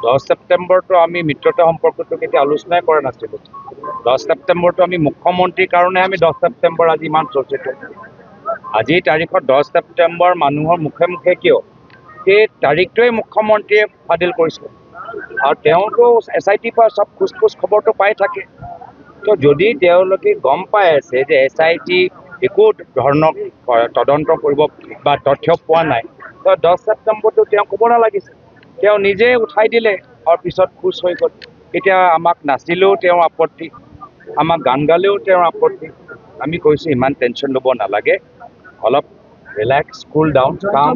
10 ছেপ্টেম্বৰটো আমি মিত্ৰতা সম্পৰ্কটো কেতিয়া আলোচনাই কৰা নাছিলোঁ। 10 ছেপ্টেম্বৰটো আমি মুখ্যমন্ত্ৰীৰ কাৰণে আমি 10 ছেপ্টেম্বৰ আজি ইমান চৰ্চিত। আজিৰ তাৰিখত 10 ছেপ্টেম্বৰ মানুহৰ মুখে মুখে কিয়? সেই তাৰিখটোৱে মুখ্যমন্ত্ৰীয়ে ফাদিল কৰিছিল আৰু তেওঁতো SITৰ পৰা চব খোজ খবৰটো পাই থাকে। তো যদি তেওঁলোকে গম পাই আছে যে SIT একো ধৰণৰ তদন্ত কৰিব বা তথ্য পোৱা নাই, তো 10 ছেপ্টেম্বৰটো তেওঁ ক'ব নালাগিছিল। তেওঁ নিজে উঠাই দিলে আৰু পিছত খোজ হৈ গ'ল। এতিয়া আমাক নাচিলেও তেওঁৰ আপত্তি, আমাক গান গালেও তেওঁৰ আপত্তি। আমি কৈছোঁ ইমান টেনশ্যন ল'ব নালাগে, অলপ ৰিলেক্স, কুল ডাউন, কাম।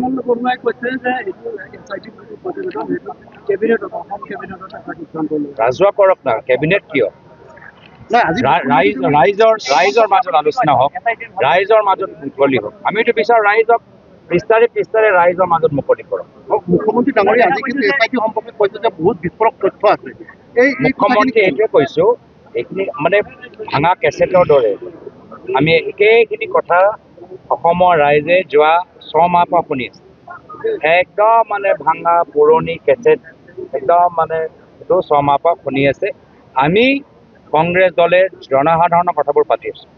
ৰাজহুৱা কৰক না, কেবিনেট কিয়? ৰাইজৰ মাজত আলোচনা হওক, ৰাইজৰ মাজত মুকলি হওক। আমিতো বিচাৰোঁ ৰাইজক পিস্তাৰে ৰাইজৰ মাজত মুকলি কৰক। মুখ্যমন্ত্ৰী ডাঙৰীয়া আজি কিন্তু SIT সম্পৰ্কে কৈছে যে বহুত বিস্ফোৰক তথ্য আছে। এই মুখ্যমন্ত্ৰী এইটোৱে কৈছোঁ, এইখিনি মানে ভাঙা কেছেটৰ দৰে আমি একেখিনি কথা অসমৰ ৰাইজে যোৱা 6 মাহৰ পৰা শুনি আছে। একদম মানে ভাঙা পুৰণি কেছেট, একদম মানে এইটো 6 মাহৰ পৰা শুনি আছে। আমি কংগ্ৰেছ দলে জনসাধাৰণৰ কথাবোৰ পাতি আছোঁ,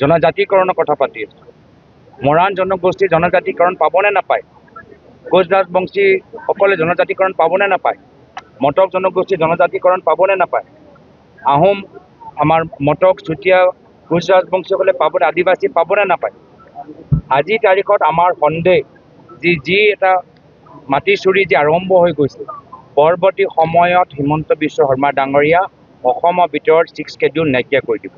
জনজাতিকৰণৰ কথা পাতি আছোঁ। মৰাণ জনগোষ্ঠীৰ জনজাতিকৰণ পাবনে নাপায়? কোচ ৰাজবংশীসকলে জনজাতিকৰণ পাবনে নাপায়? মটক জনগোষ্ঠীৰ জনজাতিকৰণ পাবনে নাপায়? আহোম, আমাৰ মটক, চুতীয়া, কোচ ৰাজবংশীসকলে পাবনে, আদিবাসী পাবনে নাপায়? আজিৰ তাৰিখত আমাৰ সন্দেহ যি এটা মাটি চুৰি যি আৰম্ভ হৈ গৈছে, পৰৱৰ্তী সময়ত হিমন্ত বিশ্ব শৰ্মা ডাঙৰীয়া অসমৰ ভিতৰত 6 স্কেডিউল নাইকিয়া কৰি দিব,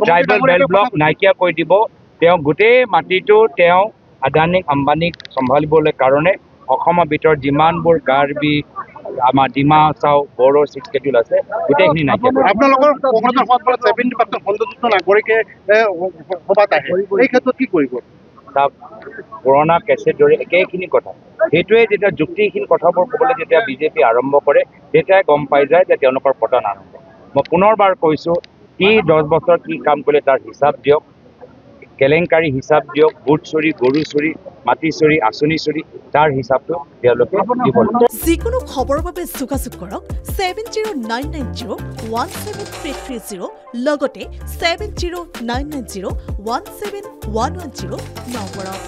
ট্ৰাইবেল বেল্ট ব্লক নাইকিয়া কৰি দিব। তেওঁ গোটেই মাটিটো তেওঁ আদানীক আম্বানীক চম্ভালিবলৈ কাৰণে অসমৰ ভিতৰত যিমানবোৰ কাৰ্বি, আমাৰ ডিমা হাছাও, বড়ো 6 স্কেডিউল আছে, গোটেইখিনি নাইকিয়া কৰিব। আপোনালোকৰ কংগ্ৰেছৰ সভাত 70% সংযোজিত নাগৰিকে সভাত আহে, এই ক্ষেত্ৰত কি কৰিব? পুৰণা কেছেট দৰে একেখিনি কথা, সেইটোৱে যেতিয়া যুক্তিহীন কথাবোৰ ক'বলৈ যেতিয়া বিজেপি আৰম্ভ কৰে, তেতিয়াই গম পাই যায় যে তেওঁলোকৰ পতন আৰম্ভ। মই পুনৰবাৰ কৈছোঁ, কি 10 বছৰ কি কাম কৰিলে তাৰ হিচাপ দিয়ক, কেলেংকাৰী হিচাপ দিয়ক, ভোট চুৰি, গৰু চুৰি, মাটি চুৰি, আঁচনি চুৰি, তাৰ হিচাপটো তেওঁলোকে দিব। যিকোনো খবৰৰ বাবে যোগাযোগ কৰক 7099017330 লগতে 7099017110 নম্বৰত।